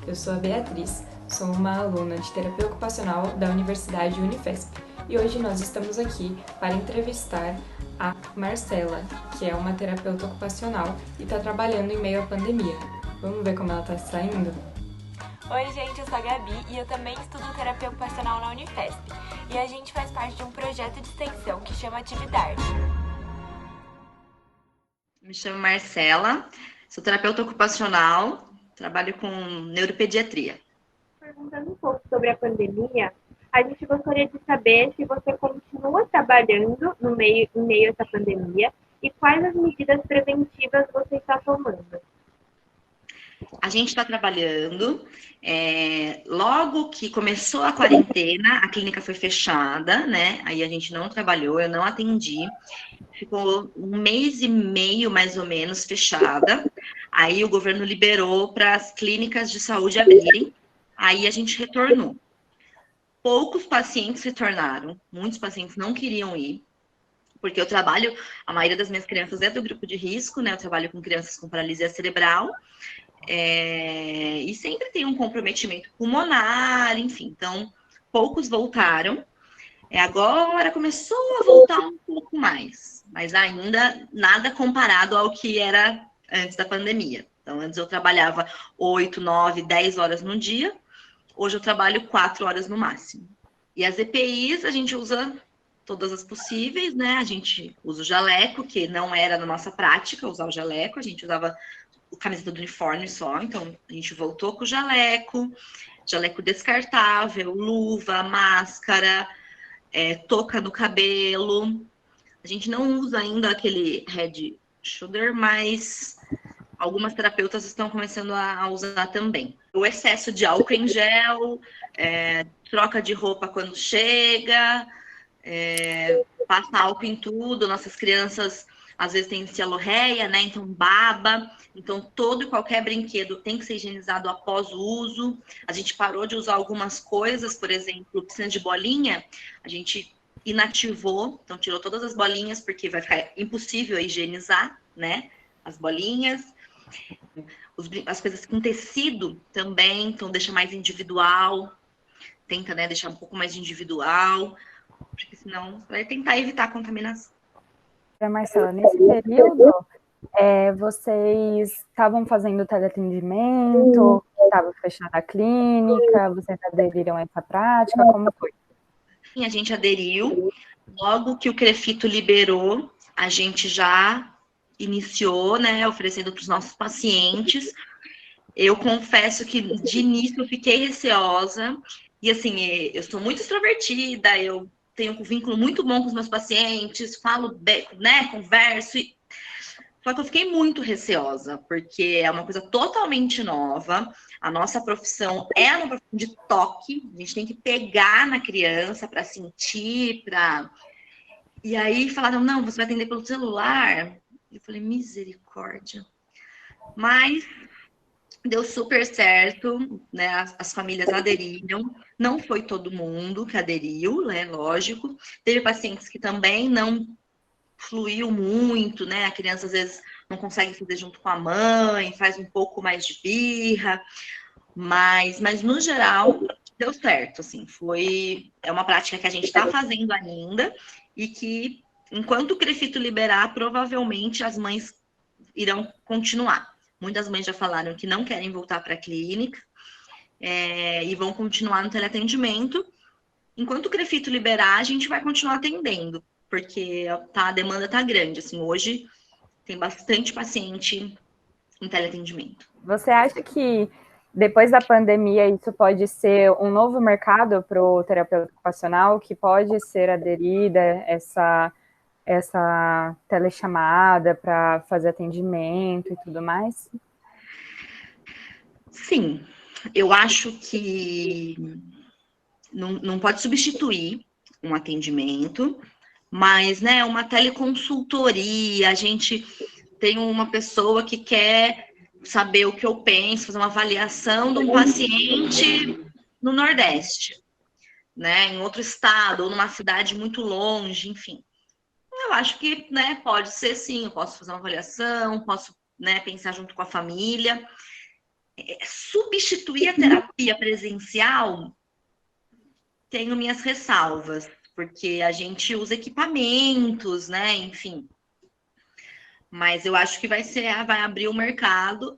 Eu sou a Beatriz, sou uma aluna de terapia ocupacional da Universidade Unifesp e hoje nós estamos aqui para entrevistar a Marcela, que é uma terapeuta ocupacional e está trabalhando em meio à pandemia. Vamos ver como ela está se saindo? Oi, gente, eu sou a Gabi e eu também estudo terapia ocupacional na Unifesp. E a gente faz parte de um projeto de extensão que chama Atividade. Me chamo Marcela, sou terapeuta ocupacional, trabalho com neuropediatria. Perguntando um pouco sobre a pandemia, a gente gostaria de saber se você continua trabalhando em meio a essa pandemia e quais as medidas preventivas você está tomando. A gente está trabalhando, logo que começou a quarentena, a clínica foi fechada, né? Aí a gente não trabalhou, eu não atendi. Ficou 1 mês e meio, mais ou menos, fechada. Aí o governo liberou para as clínicas de saúde abrirem. Aí a gente retornou. Poucos pacientes retornaram, muitos pacientes não queriam ir, porque eu trabalho, a maioria das minhas crianças é do grupo de risco, né? Eu trabalho com crianças com paralisia cerebral, e sempre tem um comprometimento pulmonar, enfim. Então, poucos voltaram. Agora começou a voltar um pouco mais, mas ainda nada comparado ao que era antes da pandemia. Então, antes eu trabalhava 8, 9, 10 horas no dia, hoje eu trabalho 4 horas no máximo. E as EPIs a gente usa todas as possíveis, né? A gente usa o jaleco, que não era na nossa prática usar o jaleco, a gente usava o camiseta do uniforme só, então a gente voltou com o jaleco descartável, luva, máscara, touca no cabelo. A gente não usa ainda aquele head shoulder, mas algumas terapeutas estão começando a usar também. O excesso de álcool em gel, troca de roupa quando chega, passa álcool em tudo. Nossas crianças às vezes têm cialorreia, né? Então baba. Então todo e qualquer brinquedo tem que ser higienizado após o uso. A gente parou de usar algumas coisas, por exemplo, piscina de bolinha, a gente inativou, então tirou todas as bolinhas, porque vai ficar impossível higienizar, né? As bolinhas. As coisas com tecido também, então deixa mais individual, tenta, né, deixar um pouco mais individual, porque senão vai tentar evitar a contaminação. Marcela, nesse período, vocês estavam fazendo teleatendimento, estava fechada a clínica, vocês aderiram a essa prática, como foi? Sim, a gente aderiu, logo que o CREFITO liberou, a gente já iniciou, né, oferecendo para os nossos pacientes. Eu confesso que de início eu fiquei receosa, e assim, eu sou muito extrovertida, eu tenho um vínculo muito bom com os meus pacientes, falo bem, né, converso, só que eu fiquei muito receosa, porque é uma coisa totalmente nova, a nossa profissão é uma profissão de toque, a gente tem que pegar na criança para sentir, E aí falaram, não, você vai atender pelo celular. Eu falei, misericórdia. Mas deu super certo, né? As famílias aderiram. Não foi todo mundo que aderiu, né? Lógico. Teve pacientes que também não fluiu muito, né? A criança às vezes não consegue fazer junto com a mãe, faz um pouco mais de birra. Mas no geral, deu certo, assim. É uma prática que a gente está fazendo ainda e que, enquanto o CREFITO liberar, provavelmente as mães irão continuar. Muitas mães já falaram que não querem voltar para a clínica e vão continuar no teleatendimento. Enquanto o CREFITO liberar, a gente vai continuar atendendo, porque a demanda está grande. Assim, hoje tem bastante paciente em teleatendimento. Você acha que depois da pandemia isso pode ser um novo mercado para o terapeuta ocupacional, que pode ser aderida essa telechamada para fazer atendimento e tudo mais? Sim, eu acho que não pode substituir um atendimento, mas, né, uma teleconsultoria, a gente tem uma pessoa que quer saber o que eu penso, fazer uma avaliação de um paciente no Nordeste, né, em outro estado, ou numa cidade muito longe, enfim. Eu acho que, né, pode ser sim, eu posso fazer uma avaliação, posso, né, pensar junto com a família. Substituir a terapia presencial, tenho minhas ressalvas, porque a gente usa equipamentos, né? Enfim. Mas eu acho que vai abrir o mercado,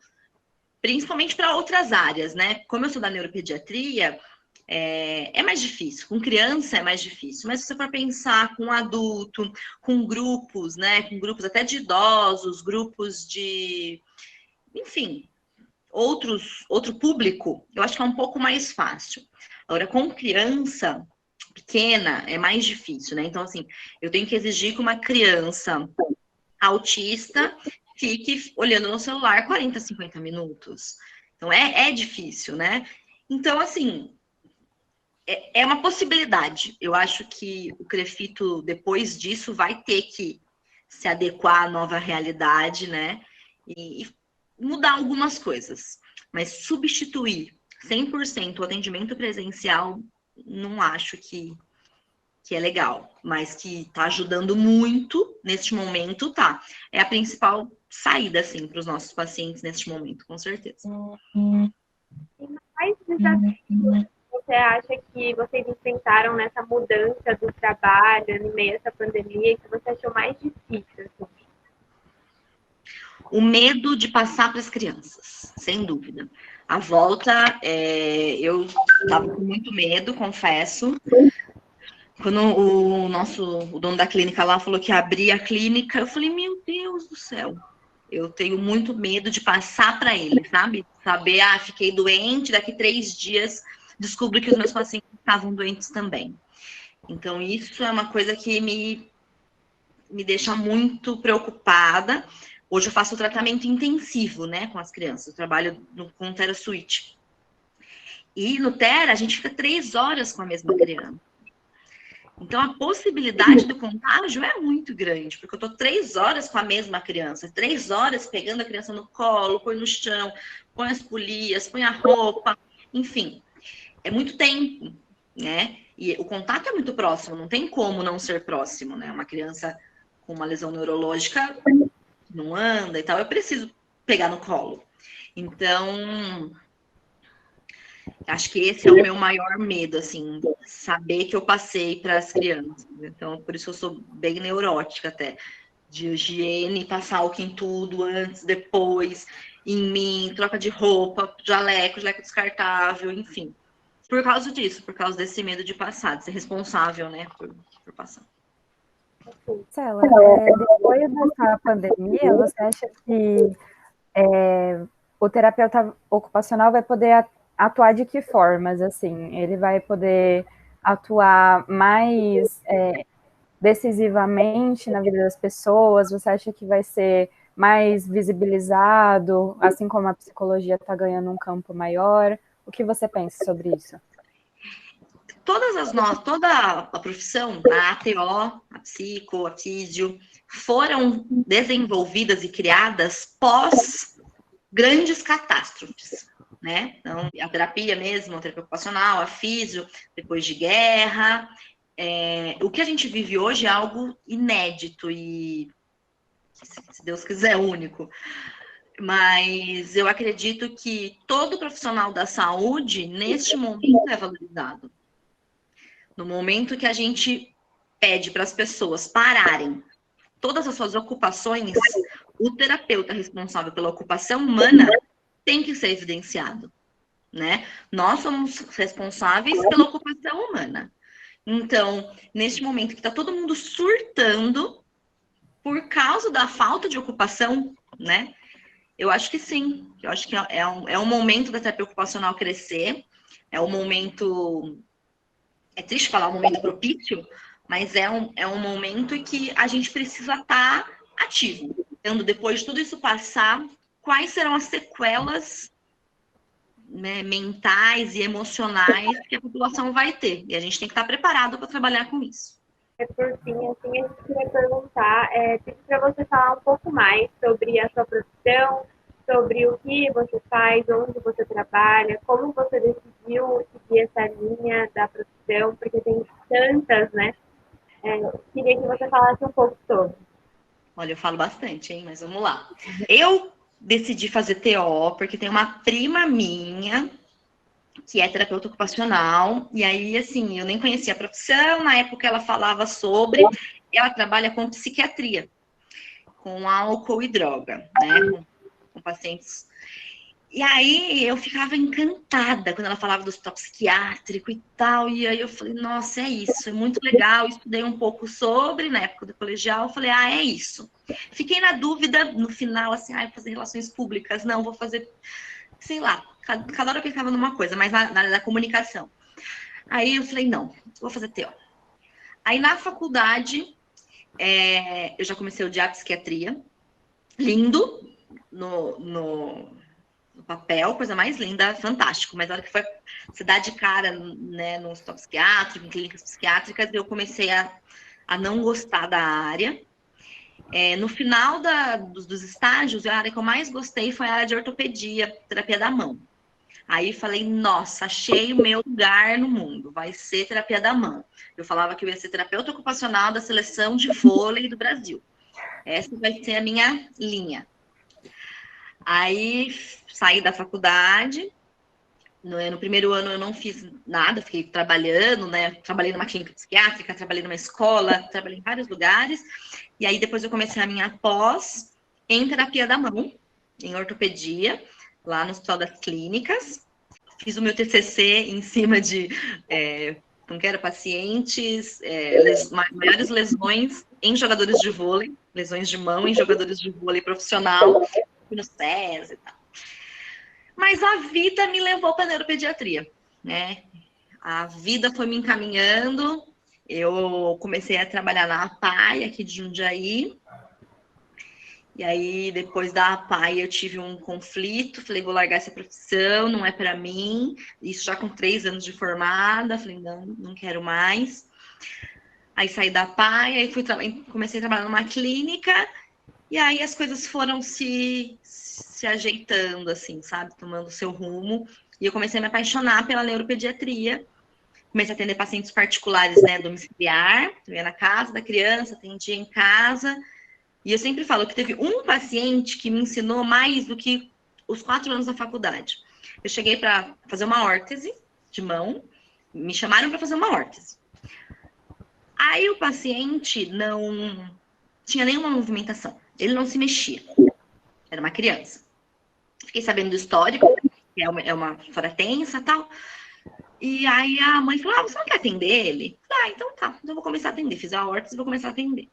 principalmente para outras áreas, né? Como eu sou da neuropediatria, é mais difícil. Com criança é mais difícil. Mas se você for pensar com adulto, com grupos, né? Com grupos até de idosos, grupos de... Enfim, outro público, eu acho que é um pouco mais fácil. Agora, com criança pequena, é mais difícil, né? Então, assim, eu tenho que exigir que uma criança autista fique olhando no celular 40, 50 minutos. Então, é difícil, né? Então, assim, é uma possibilidade. Eu acho que o Crefito, depois disso, vai ter que se adequar à nova realidade, né? E mudar algumas coisas. Mas substituir 100% o atendimento presencial, não acho que é legal, mas que está ajudando muito neste momento, tá. É a principal saída, assim, para os nossos pacientes neste momento, com certeza. Quais desafios você acha que vocês enfrentaram nessa mudança do trabalho, no meio dessa pandemia, que você achou mais difícil? Assim? O medo de passar para as crianças, sem dúvida. A volta, eu estava com muito medo, confesso. Quando o dono da clínica lá falou que abria a clínica, eu falei, meu Deus do céu, eu tenho muito medo de passar para ele, sabe? Saber, fiquei doente, daqui 3 dias descubro que os meus pacientes estavam doentes também. Então, isso é uma coisa que me deixa muito preocupada. Hoje eu faço o tratamento intensivo, né, com as crianças. Eu trabalho com Thera Suite. E no Thera, a gente fica 3 horas com a mesma criança. Então, a possibilidade do contágio é muito grande, porque eu tô 3 horas com a mesma criança, 3 horas pegando a criança no colo, põe no chão, põe as polias, põe a roupa, enfim. É muito tempo, né? E o contato é muito próximo, não tem como não ser próximo, né? Uma criança com uma lesão neurológica não anda e tal, eu preciso pegar no colo. Então, acho que esse é o meu maior medo, assim, saber que eu passei para as crianças. Então, por isso eu sou bem neurótica até, de higiene, passar álcool em tudo, antes, depois, em mim, troca de roupa, jaleco descartável, enfim. Por causa disso, por causa desse medo de passar, de ser responsável, né, por passar. Marcela, depois dessa pandemia, você acha que o terapeuta ocupacional vai poder atuar de que formas, assim? Ele vai poder atuar mais decisivamente na vida das pessoas? Você acha que vai ser mais visibilizado, assim como a psicologia está ganhando um campo maior? O que você pensa sobre isso? Toda a profissão, a ATO, a psico, a físio, foram desenvolvidas e criadas pós grandes catástrofes, né? Então, a terapia mesmo, a terapia ocupacional, a físio, depois de guerra. O que a gente vive hoje é algo inédito e, se Deus quiser, único. Mas eu acredito que todo profissional da saúde, neste momento, é valorizado. No momento que a gente pede para as pessoas pararem todas as suas ocupações, o terapeuta responsável pela ocupação humana tem que ser evidenciado, né? Nós somos responsáveis pela ocupação humana. Então, neste momento que está todo mundo surtando por causa da falta de ocupação, né? Eu acho que sim. Eu acho que é um momento da terapia ocupacional crescer. É um momento... É triste falar um momento propício, mas é um momento em que a gente precisa estar ativo. Então, depois de tudo isso passar, quais serão as sequelas, né, mentais e emocionais que a população vai ter? E a gente tem que estar preparado para trabalhar com isso. Por fim, assim, a gente queria perguntar, pedir para você falar um pouco mais sobre a sua profissão, sobre o que você faz, onde você trabalha, como você decidiu seguir essa linha da profissão, porque tem tantas, né? Queria que você falasse um pouco sobre. Olha, eu falo bastante, hein? Mas vamos lá. Eu decidi fazer TO, porque tem uma prima minha que é terapeuta ocupacional, e aí, assim, eu nem conhecia a profissão, na época ela falava sobre, ela trabalha com psiquiatria, com álcool e droga, né, com pacientes. E aí eu ficava encantada quando ela falava do hospital psiquiátrico e tal, e aí eu falei, nossa, é isso, é muito legal, estudei um pouco sobre, na época do colegial, eu falei, é isso. Fiquei na dúvida, no final, assim, vou fazer relações públicas, não, vou fazer, sei lá, cada hora eu ficava numa coisa, mas na área da comunicação. Aí eu falei, não, vou fazer TO. Aí na faculdade, eu já comecei a odiar a psiquiatria, lindo, no papel, coisa mais linda, fantástico. Mas na hora que foi se dar de cara, né, no hospital psiquiátrico, em clínicas psiquiátricas, eu comecei a não gostar da área. No final dos estágios, a área que eu mais gostei foi a área de ortopedia, terapia da mão. Aí falei, nossa, achei o meu lugar no mundo, vai ser terapia da mão. Eu falava que eu ia ser terapeuta ocupacional da seleção de vôlei do Brasil. Essa vai ser a minha linha. Aí saí da faculdade, no primeiro ano eu não fiz nada, fiquei trabalhando, né? Trabalhei numa clínica psiquiátrica, trabalhei numa escola, trabalhei em vários lugares. E aí depois eu comecei a minha pós em terapia da mão, em ortopedia, lá no Hospital das Clínicas. Fiz o meu TCC em cima de, como que era, pacientes, maiores lesões em jogadores de vôlei, lesões de mão em jogadores de vôlei profissional, no SES e tal. Mas a vida me levou para a neuropediatria, né? A vida foi me encaminhando. Eu comecei a trabalhar na APAE, aqui de Jundiaí. E aí, depois da APAE, eu tive um conflito. Falei, vou largar essa profissão, não é para mim. Isso já com 3 anos de formada. Falei, não quero mais. Aí saí da APAE, aí comecei a trabalhar numa clínica. E aí as coisas foram se ajeitando, assim, sabe? Tomando o seu rumo. E eu comecei a me apaixonar pela neuropediatria. Comecei a atender pacientes particulares, né? Domiciliar. Eu ia na casa da criança, atendia em casa. E eu sempre falo que teve um paciente que me ensinou mais do que os 4 anos da faculdade. Eu cheguei para fazer uma órtese de mão. Me chamaram para fazer uma órtese. Aí o paciente não tinha nenhuma movimentação. Ele não se mexia. Era uma criança. Fiquei sabendo do histórico, que é uma história tensa e tal. E aí a mãe falou, você não quer atender ele? Falei, então tá, então eu vou começar a atender. Fiz a órtese e vou começar a atender.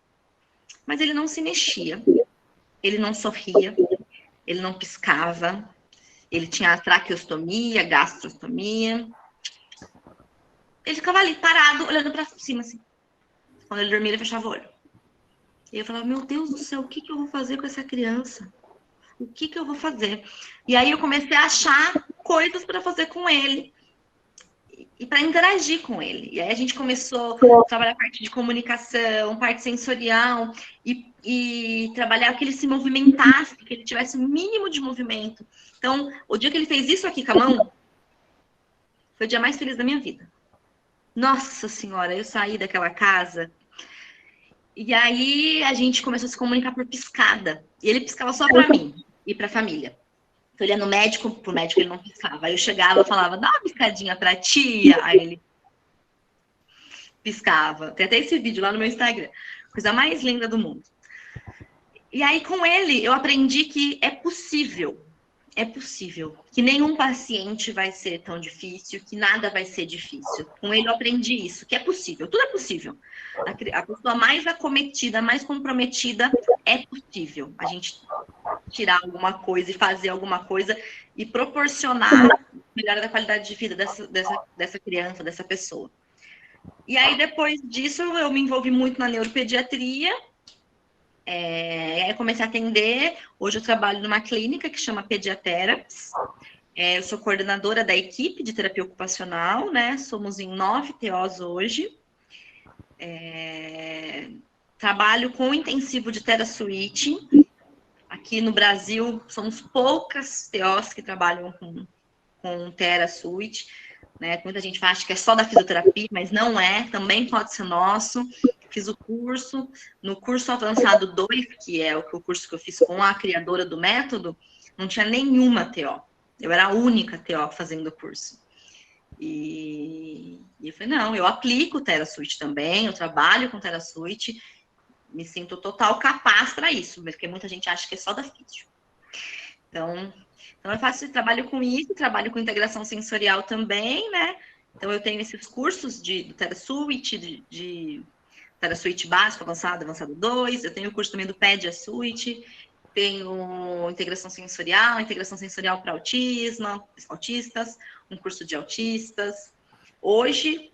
Mas ele não se mexia. Ele não sorria. Ele não piscava. Ele tinha traqueostomia, gastrostomia. Ele ficava ali, parado, olhando pra cima, assim. Quando ele dormia, ele fechava o olho. E eu falava, meu Deus do céu, o que eu vou fazer com essa criança? O que eu vou fazer? E aí eu comecei a achar coisas para fazer com ele. E para interagir com ele. E aí a gente começou a trabalhar a parte de comunicação, parte sensorial, e trabalhar que ele se movimentasse, que ele tivesse o mínimo de movimento. Então, o dia que ele fez isso aqui com a mão, foi o dia mais feliz da minha vida. Nossa Senhora, eu saí daquela casa... E aí a gente começou a se comunicar por piscada. E ele piscava só para mim e para a família. Então ele ia no médico, pro médico ele não piscava. Aí eu chegava e falava, dá uma piscadinha pra tia. Aí ele piscava. Tem até esse vídeo lá no meu Instagram. Coisa mais linda do mundo. E aí com ele eu aprendi que é possível. É possível. Que nenhum paciente vai ser tão difícil, que nada vai ser difícil. Com ele eu aprendi isso, que é possível. Tudo é possível. A pessoa mais acometida, mais comprometida, é possível. A gente tirar alguma coisa e fazer alguma coisa e proporcionar melhora da qualidade de vida dessa criança, dessa pessoa. E aí, depois disso, eu me envolvi muito na neuropediatria. Aí comecei a atender. Hoje eu trabalho numa clínica que chama Pediatherapies. Eu sou coordenadora da equipe de terapia ocupacional, né? Somos em 9 TOs hoje. Trabalho com intensivo de TheraSuite. Aqui no Brasil, somos poucas TOs que trabalham com TheraSuite. Né? Muita gente acha que é só da fisioterapia, mas não é. Também pode ser nosso. fiz o curso. No curso avançado 2, que é o curso que eu fiz com a criadora do método, não tinha nenhuma TO. Eu era a única TO fazendo o curso. E eu falei, não, eu aplico o TeraSuite também, eu trabalho com TeraSuite, me sinto total capaz para isso, porque muita gente acha que é só da físio. Então eu faço trabalho com isso, trabalho com integração sensorial também, né? Então eu tenho esses cursos do TeraSuite, de TeraSuite básico, avançado 2, eu tenho o curso também do PediaSuite, tenho integração sensorial para autistas, um curso de autistas. Hoje,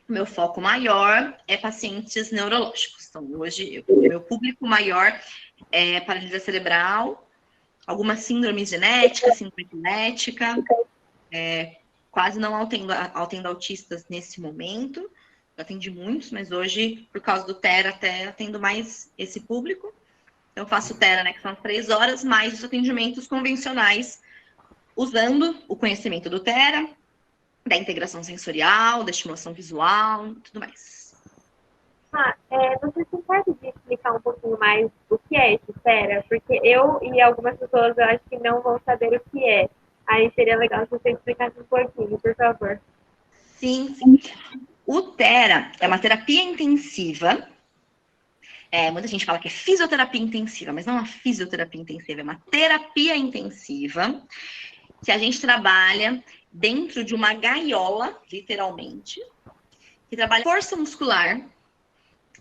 o meu foco maior é pacientes neurológicos. Então, hoje, o meu público maior é paralisia cerebral, algumas síndromes genéticas, síndrome genética, quase não atendo autistas nesse momento. Eu atendi muitos, mas hoje, por causa do Tera, até atendo mais esse público. Então, eu faço Tera, né, que são 3 horas, mais os atendimentos convencionais, usando o conhecimento do Tera, da integração sensorial, da estimulação visual, tudo mais. Você se pode explicar um pouquinho mais o que é esse Tera? Porque eu e algumas pessoas, eu acho que não vão saber o que é. Aí seria legal se você explicasse um pouquinho, por favor. Sim. O Tera é uma terapia intensiva. Muita gente fala que é fisioterapia intensiva, mas não é uma fisioterapia intensiva, é uma terapia intensiva que a gente trabalha dentro de uma gaiola, literalmente, que trabalha força muscular,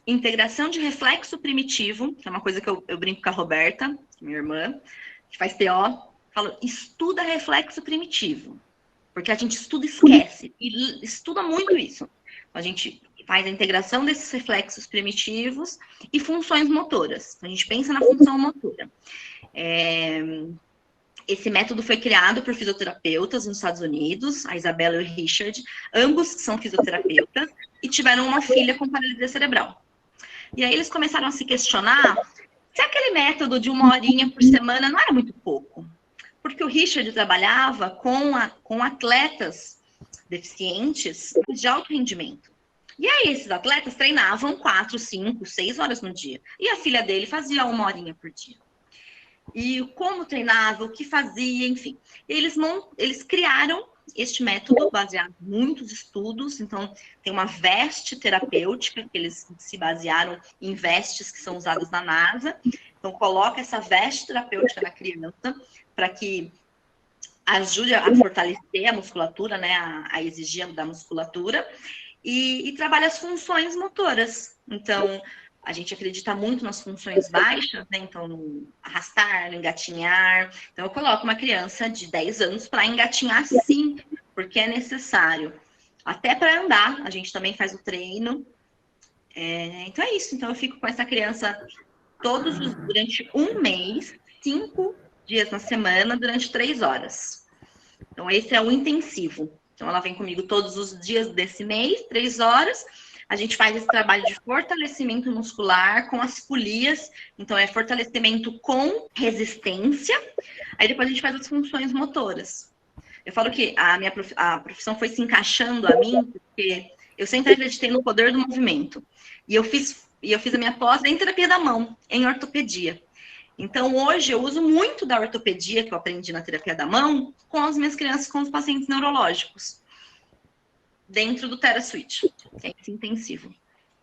integração de reflexo primitivo, que é uma coisa que eu brinco com a Roberta, minha irmã, que faz TO, falo, estuda reflexo primitivo, porque a gente estuda e esquece, e estuda muito isso. A gente faz a integração desses reflexos primitivos e funções motoras. A gente pensa na função motora. Esse método foi criado por fisioterapeutas nos Estados Unidos, a Isabela e o Richard. Ambos são fisioterapeutas e tiveram uma filha com paralisia cerebral. E aí eles começaram a se questionar se aquele método de 1 horinha por semana não era muito pouco. Porque o Richard trabalhava com atletas deficientes de alto rendimento. E aí esses atletas treinavam 4, 5, 6 horas no dia. E a filha dele fazia 1 horinha por dia. E como treinava, o que fazia, enfim. Eles criaram este método baseado em muitos estudos. Então, tem uma veste terapêutica, que eles se basearam em vestes que são usadas na NASA. Então, coloca essa veste terapêutica na criança para que ajude a fortalecer a musculatura, né, a exigir da musculatura. E trabalha as funções motoras. Então, a gente acredita muito nas funções baixas, né? Então, no arrastar, no engatinhar. Então, eu coloco uma criança de 10 anos para engatinhar, sim, porque é necessário. Até para andar, a gente também faz o treino. Então, é isso. Então, eu fico com essa criança durante 1 mês, 5 dias na semana, durante 3 horas. Então, esse é o intensivo. Então, ela vem comigo todos os dias desse mês, 3 horas. A gente faz esse trabalho de fortalecimento muscular com as polias. Então, é fortalecimento com resistência. Aí, depois a gente faz as funções motoras. Eu falo que a profissão foi se encaixando a mim, porque eu sempre acreditei no poder do movimento. E eu fiz a minha pós em terapia da mão, em ortopedia. Então, hoje, eu uso muito da ortopedia que eu aprendi na terapia da mão com as minhas crianças, com os pacientes neurológicos, dentro do TeraSuite, que é esse intensivo.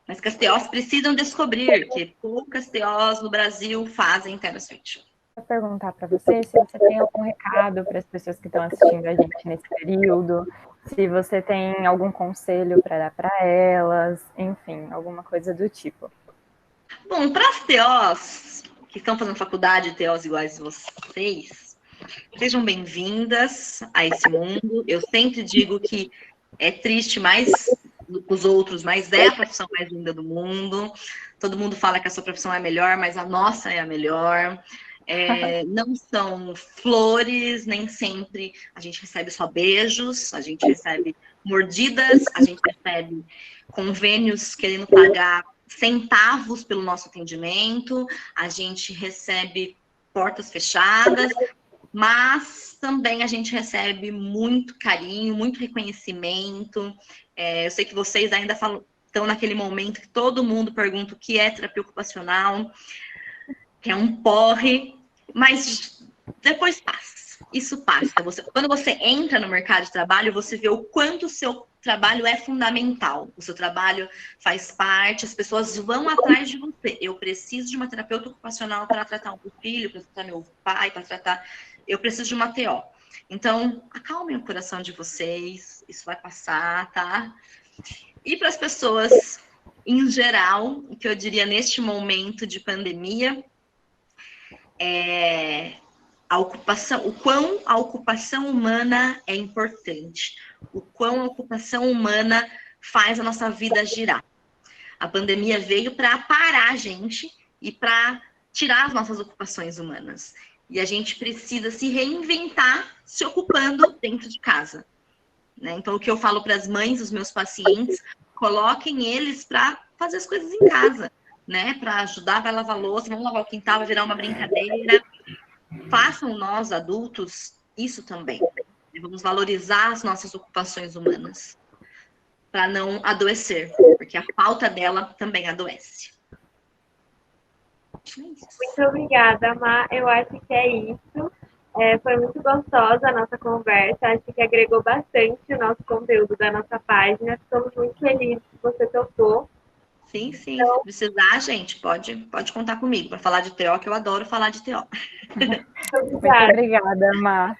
Mas que as TOs precisam descobrir, que poucas TOs no Brasil fazem TeraSuite. Vou perguntar para você se você tem algum recado para as pessoas que estão assistindo a gente nesse período, se você tem algum conselho para dar para elas, enfim, alguma coisa do tipo. Bom, para as TOs que estão fazendo faculdade, TOs iguais a vocês, sejam bem-vindas a esse mundo. Eu sempre digo que é triste mais do que os outros, mas é a profissão mais linda do mundo. Todo mundo fala que a sua profissão é a melhor, mas a nossa é a melhor. Não são flores, nem sempre a gente recebe só beijos, a gente recebe mordidas, a gente recebe convênios querendo pagar centavos pelo nosso atendimento, a gente recebe portas fechadas, mas também a gente recebe muito carinho, muito reconhecimento. Eu sei que vocês ainda falam estão naquele momento que todo mundo pergunta o que é terapia ocupacional, que é um porre, mas depois passa. Isso passa. Quando você entra no mercado de trabalho, você vê o quanto o seu trabalho é fundamental. O seu trabalho faz parte, as pessoas vão atrás de você. Eu preciso de uma terapeuta ocupacional para tratar o meu filho, para tratar meu pai, para tratar... Eu preciso de uma TO. Então, acalmem o coração de vocês, isso vai passar, tá? E para as pessoas, em geral, o que eu diria neste momento de pandemia é o quão a ocupação humana é importante, o quão a ocupação humana faz a nossa vida girar. A pandemia veio para parar a gente e para tirar as nossas ocupações humanas. E a gente precisa se reinventar se ocupando dentro de casa, né? Então, o que eu falo para as mães dos meus pacientes, coloquem eles para fazer as coisas em casa, né? Para ajudar, vai lavar louça, vamos lavar o quintal, vai virar uma brincadeira. Façam nós, adultos, isso também. Vamos valorizar as nossas ocupações humanas para não adoecer, porque a falta dela também adoece. Muito obrigada, Má. Eu acho que é isso. Foi muito gostosa a nossa conversa. Acho que agregou bastante o nosso conteúdo da nossa página. Estamos muito felizes que você topou. Sim, sim. Se precisar, gente, pode contar comigo para falar de TO, que eu adoro falar de TO. Muito obrigada, Má.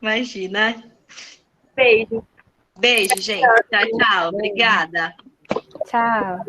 Imagina. Beijo. Beijo, gente. Tchau, tchau. Obrigada. Tchau.